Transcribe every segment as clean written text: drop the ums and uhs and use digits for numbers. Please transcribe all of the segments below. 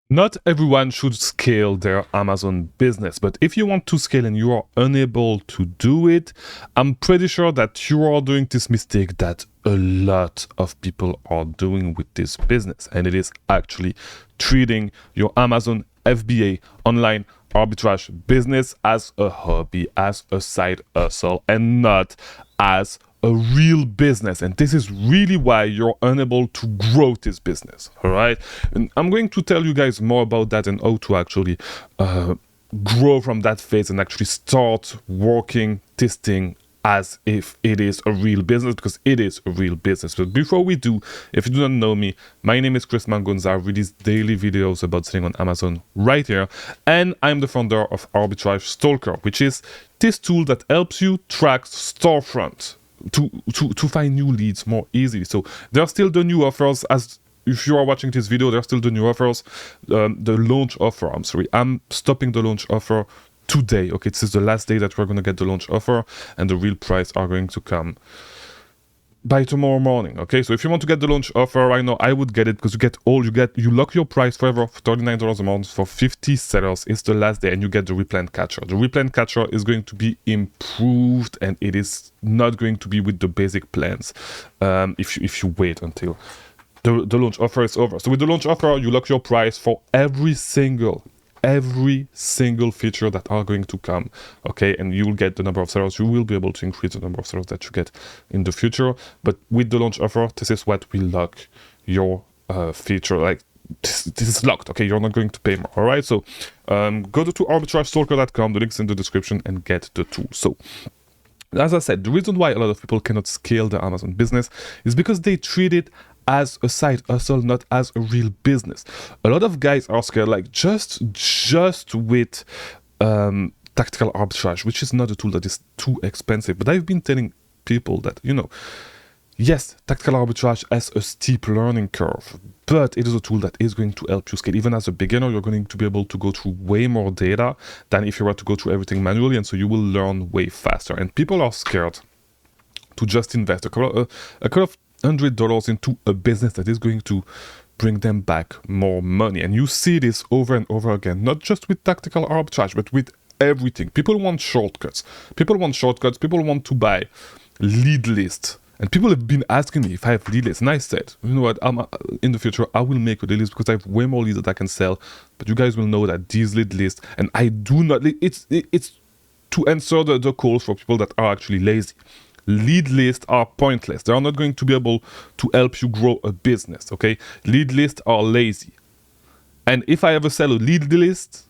Not everyone should scale their Amazon business, but if you want to scale and you are unable to do it, I'm pretty sure that you are doing this mistake that a lot of people are doing with this business, and it is actually treating your Amazon FBA online arbitrage business as a hobby, as a side hustle, and not as a real business. And this is really why you're unable to grow this business. All right. And I'm going to tell you guys more about that and how to actually grow from that phase and actually start working, testing as if it is a real business, because it is a real business. But before we do, if you do not know me, my name is Chris Mangunza. I release daily videos about selling on Amazon right here. And I'm the founder of Arbitrage Stalker, which is this tool that helps you track storefront to find new leads more easily. So there are still the new offers. As if you are watching this video, there are still the new offers. The launch offer, I'm stopping the launch offer today. Okay, this is the last day that we're going to get the launch offer, and the real price are going to come by tomorrow morning. Okay, so if you want to get the launch offer right now, I would get it, because you lock your price forever for $39 a month for 50 sellers. It's the last day, and you get the replant catcher. The replant catcher is going to be improved, and it is not going to be with the basic plans if you wait until the launch offer is over. So with the launch offer, you lock your price for every single feature that are going to come. Okay, and you will get the number of sellers. You will be able to increase the number of sellers that you get in the future. But with the launch offer, this is what will lock your feature. Like this is locked. Okay, you're not going to pay more. All right, so go to arbitragestalker.com. The link's in the description, and get the tool. So as I said, the reason why a lot of people cannot scale their Amazon business is because they treat it as a side hustle, not as a real business. A lot of guys are scared, like just with tactical arbitrage, which is not a tool that is too expensive. But I've been telling people that, yes, tactical arbitrage has a steep learning curve, but it is a tool that is going to help you scale. Even as a beginner, you're going to be able to go through way more data than if you were to go through everything manually, and so you will learn way faster. And people are scared to just invest a couple of $100 into a business that is going to bring them back more money. And you see this over and over again, not just with tactical arbitrage, but with everything. People want shortcuts. People want to buy lead lists. And people have been asking me if I have lead lists. And I said, you know what, in the future, I will make a lead list, because I have way more leads that I can sell. But you guys will know that these lead lists, and I do not, it's to answer the calls for people that are actually lazy. Lead lists are pointless. They are not going to be able to help you grow a business, okay? Lead lists are lazy. And if I ever sell a lead list,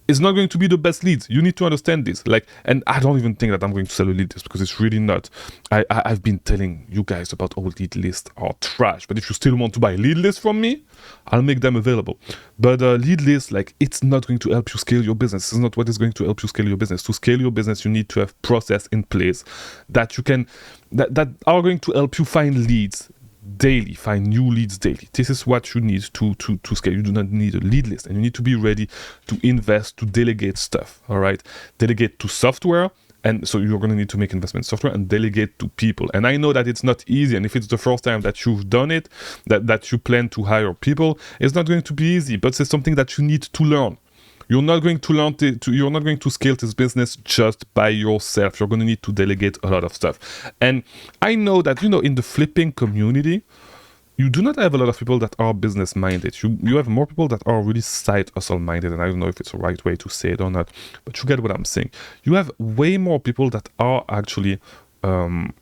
it's not going to be the best leads. You need to understand this. And I don't even think that I'm going to sell a lead list, because it's really not. I've been telling you guys about all lead lists are trash. But if you still want to buy lead lists from me, I'll make them available. But lead lists, it's not going to help you scale your business. This is not what is going to help you scale your business. To scale your business, you need to have process in place that you can that are going to help you find leads daily, find new leads daily. This is what you need to scale. You do not need a lead list, and you need to be ready to invest, to delegate stuff. All right, delegate to software, and so you're going to need to make investment in software and delegate to people. And I know that it's not easy, and if it's the first time that you've done it, that you plan to hire people, it's not going to be easy. But it's something that you need to learn. You're not going to learn you're not going to scale this business just by yourself. You're going to need to delegate a lot of stuff. And I know that, in the flipping community, you do not have a lot of people that are business minded. You have more people that are really side hustle minded, and I don't know if it's the right way to say it or not, but you get what I'm saying. You have way more people that are actually that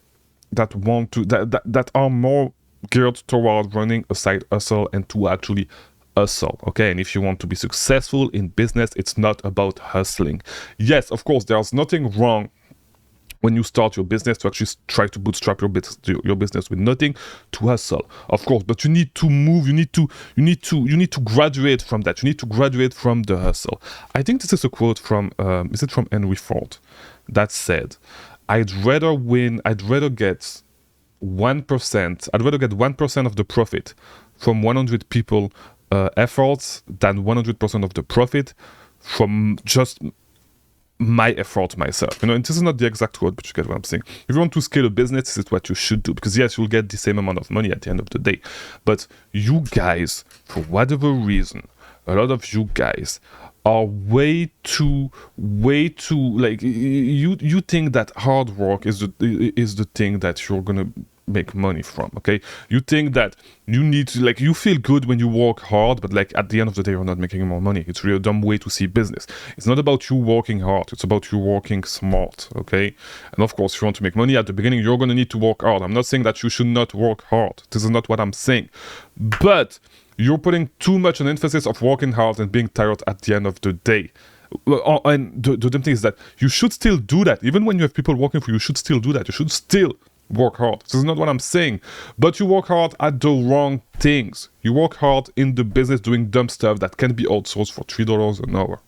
are more geared toward running a side hustle and to actually hustle. Okay, and if you want to be successful in business, it's not about hustling. Yes, of course, there's nothing wrong when you start your business to actually try to bootstrap your business with nothing, to hustle, of course. But you need to move. You need to graduate from that. You need to graduate from the hustle. I think this is a quote from is it from Henry Ford, that said, I'd rather get 1%. I'd rather get 1% of the profit from 100 people efforts than 100% of the profit from just my effort myself. And this is not the exact word, but you get what I'm saying. If you want to scale a business, this is what you should do, because yes, you'll get the same amount of money at the end of the day. But you guys, for whatever reason, a lot of you guys are way too like, you think that hard work is the thing that you're gonna make money from. Okay, you think that you need to, like, you feel good when you work hard, but like at the end of the day you're not making more money. It's really a dumb way to see business. It's not about you working hard, it's about you working smart. Okay, and of course, if you want to make money at the beginning, you're going to need to work hard. I'm not saying that you should not work hard, this is not what I'm saying, but you're putting too much an emphasis of working hard and being tired at the end of the day. And the dumb thing is that you should still do that. Even when you have people working for you, you should still do that. You should still work hard. This is not what I'm saying. But you work hard at the wrong things. You work hard in the business doing dumb stuff that can be outsourced for $3 an hour,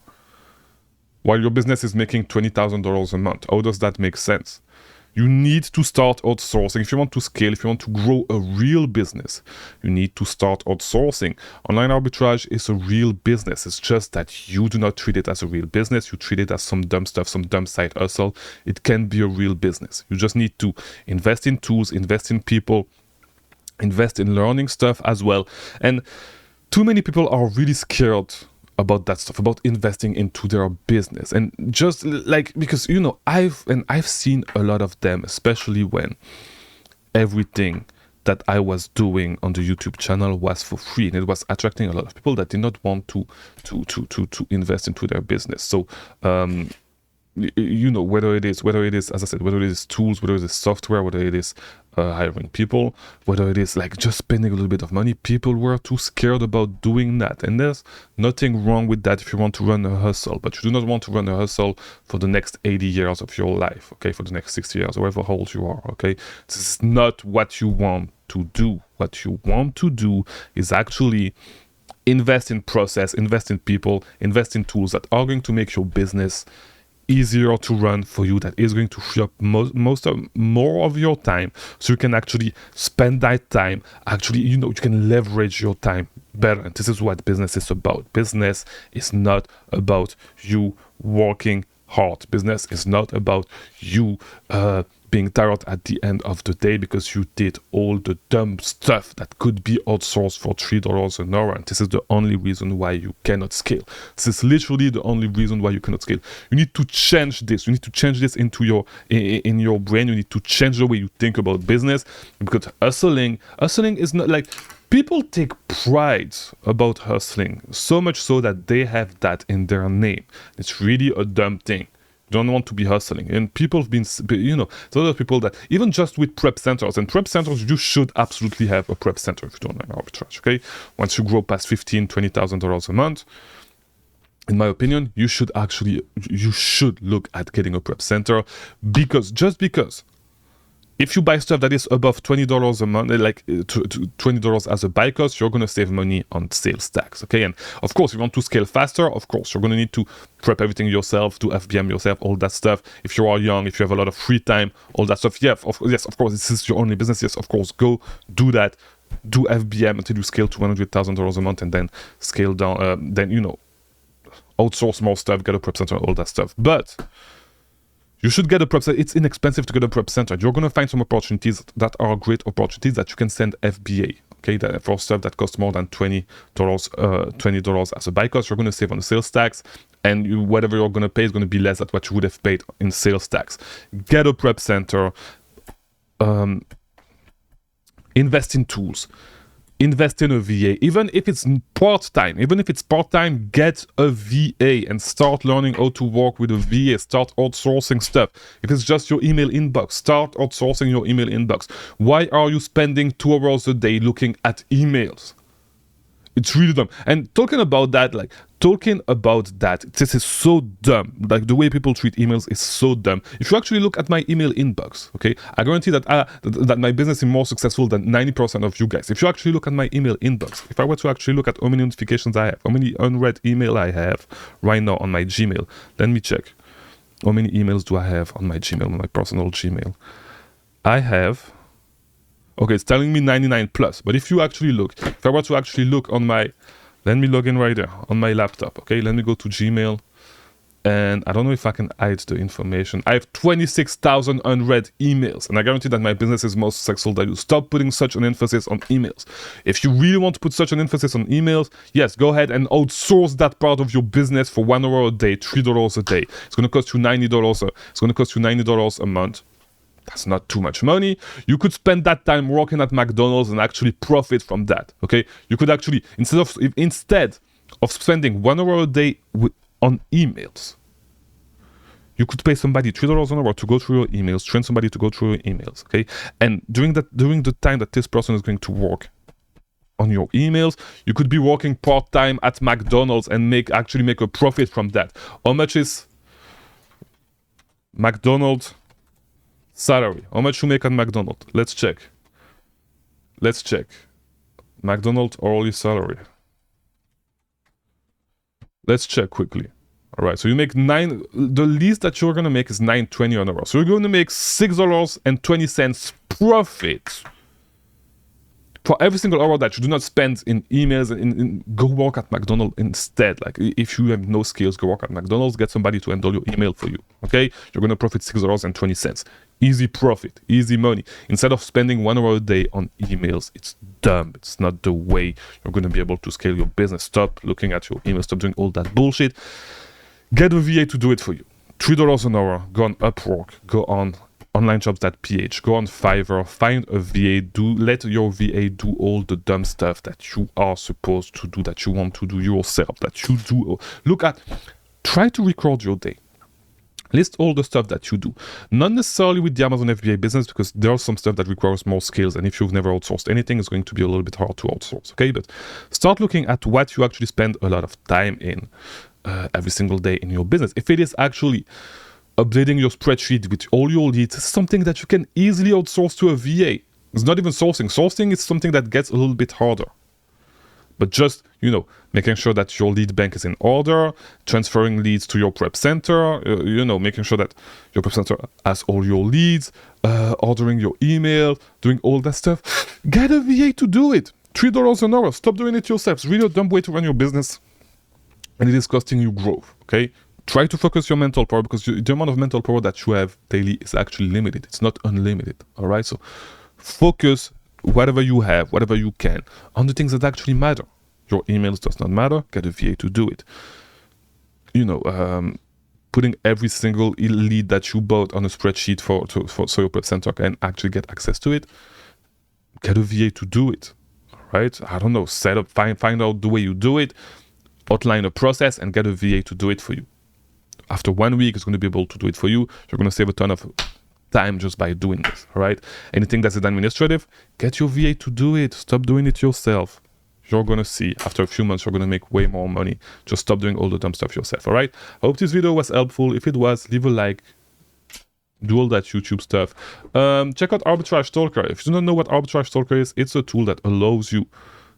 while your business is making $20,000 a month. How does that make sense? You need to start outsourcing. If you want to scale, if you want to grow a real business, you need to start outsourcing. Online arbitrage is a real business. It's just that you do not treat it as a real business. You treat it as some dumb stuff, some dumb side hustle. It can be a real business. You just need to invest in tools, invest in people, invest in learning stuff as well. And too many people are really scared about that stuff, about investing into their business. And just like, because I've seen a lot of them, especially when everything that I was doing on the YouTube channel was for free, and it was attracting a lot of people that did not want to invest into their business. So whether it is, as I said, whether it is tools, whether it is software, whether it is hiring people, whether it is like just spending a little bit of money, people were too scared about doing that. And there's nothing wrong with that if you want to run a hustle, but you do not want to run a hustle for the next 80 years of your life, okay, for the next 60 years, however old you are, okay? This is not what you want to do. What you want to do is actually invest in process, invest in people, invest in tools that are going to make your business easier to run for you, that is going to free up more of your time, so you can actually spend that time, actually, you can leverage your time better. And this is what business is about. Business is not about you working hard. Business is not about you being tired at the end of the day because you did all the dumb stuff that could be outsourced for $3 an hour. And this is the only reason why you cannot scale. This is literally the only reason why you cannot scale. You need to change this. You need to change this into in your brain. You need to change the way you think about business, because hustling is not like, people take pride about hustling, so much so that they have that in their name. It's really a dumb thing. Don't want to be hustling. And people have been, there's a lot of people that, even just with prep centers, and prep centers, you should absolutely have a prep center if you don't like arbitrage, okay? Once you grow past $15,000, $20,000 a month, in my opinion, you should look at getting a prep center, because if you buy stuff that is above $20 a month, like $20 as a buy cost, you're going to save money on sales tax, okay? And of course, if you want to scale faster, of course, you're going to need to prep everything yourself, do FBM yourself, all that stuff. If you are young, if you have a lot of free time, all that stuff, yes, of course, this is your only business, yes, of course, go do that, do FBM until you scale to $100,000 a month, and then scale down, outsource more stuff, get a prep center, all that stuff. But you should get a prep center. It's inexpensive to get a prep center. You're going to find some opportunities that are great opportunities that you can send FBA, okay? That for stuff that costs more than $20 as a buy cost, you're going to save on the sales tax, and whatever you're going to pay is going to be less than what you would have paid in sales tax. Get a prep center. Invest in tools. Invest in a VA, even if it's part-time, get a VA and start learning how to work with a VA. Start outsourcing stuff. If it's just your email inbox, start outsourcing your email inbox. Why are you spending 2 hours a day looking at emails? It's really dumb. And talking about that, this is so dumb. Like, the way people treat emails is so dumb. If you actually look at my email inbox, okay, I guarantee that that my business is more successful than 90% of you guys. If you actually look at my email inbox, if I were to actually look at how many notifications I have, how many unread email I have right now on my Gmail, let me check. How many emails do I have on my Gmail, on my personal Gmail? I have... Okay, it's telling me 99 plus, but if I were to actually look on my, let me log in right there on my laptop, okay? Let me go to Gmail, And I don't know if I can hide the information. I have 26,000 unread emails, and I guarantee that my business is more successful than you. Stop putting such an emphasis on emails. If you really want to put such an emphasis on emails, yes, go ahead and outsource that part of your business for 1 hour a day, $3 a day. It's going to cost you $90. It's going to cost you $90 a month. That's not too much money. You could spend that time working at McDonald's and actually profit from that. Okay, you could actually instead of spending 1 hour a day on emails, you could pay somebody $3 an hour to go through your emails, train somebody to go through your emails, okay? And during the time that this person is going to work on your emails, you could be working part-time at McDonald's and actually make a profit from that. How much is McDonald's salary? How much you make at McDonald's? Let's check. McDonald's hourly salary. Let's check quickly. All right, so you make the least that you're going to make is $9.20 an hour. So you're going to make $6.20 profit for every single hour that you do not spend in emails. And go work at McDonald's instead. Like, if you have no skills, go work at McDonald's, get somebody to handle your email for you, okay? You're going to profit $6.20. Easy profit, easy money. Instead of spending 1 hour a day on emails, it's dumb. It's not the way you're going to be able to scale your business. Stop looking at your emails. Stop doing all that bullshit. Get a VA to do it for you. $3 an hour. Go on Upwork. Go on onlinejobs.ph. Go on Fiverr. Find a VA. Let your VA do all the dumb stuff that you are supposed to do, that you want to do yourself, that you do. Try to record your day. List all the stuff that you do. Not necessarily with the Amazon FBA business, because there's some stuff that requires more skills, and if you've never outsourced anything, it's going to be a little bit hard to outsource, okay? But start looking at what you actually spend a lot of time in every single day in your business. If it is actually updating your spreadsheet with all your leads, it's something that you can easily outsource to a VA. It's not even sourcing. Sourcing is something that gets a little bit harder. But just, making sure that your lead bank is in order, transferring leads to your prep center, making sure that your prep center has all your leads, ordering your email, doing all that stuff. Get a VA to do it. $3 an hour. Stop doing it yourself. It's really a dumb way to run your business. And it is costing you growth, okay? Try to focus your mental power, because the amount of mental power that you have daily is actually limited. It's not unlimited, all right? So focus whatever you have, whatever you can, on the things that actually matter. Your emails does not matter. Get a VA to do it. Putting every single lead that you bought on a spreadsheet so your prep center can actually get access to it. Get a VA to do it, all right? I don't know, set up, find out the way you do it, outline a process, and get a VA to do it for you. After 1 week, it's going to be able to do it for you. You're going to save a ton of time just by doing this, all right? Anything that's administrative, get your VA to do it. Stop doing it yourself. You're going to see, after a few months, you're going to make way more money. Just stop doing all the dumb stuff yourself, all right? I hope this video was helpful. If it was, leave a like. Do all that YouTube stuff. Check out Arbitrage Stalker. If you do not know what Arbitrage Stalker is, it's a tool that allows you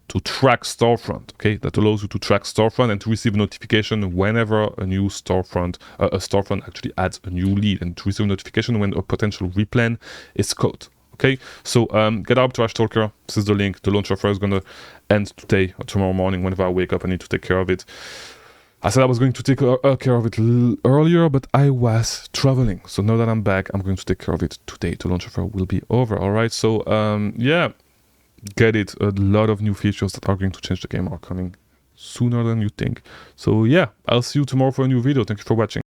to track storefront, okay? That allows you to track storefront and to receive a notification whenever a new storefront, a storefront actually adds a new lead, and to receive a notification when a potential replan is caught, okay? So get Arbitrage Stalker. This is the link. The launch offer is going to end today or tomorrow morning. Whenever I wake up, I need to take care of it. I said I was going to take care of it earlier, but I was traveling. So now that I'm back, I'm going to take care of it today. The launch offer will be over, all right? So yeah, get it. A lot of new features that are going to change the game are coming sooner than you think. So yeah, I'll see you tomorrow for a new video. Thank you for watching.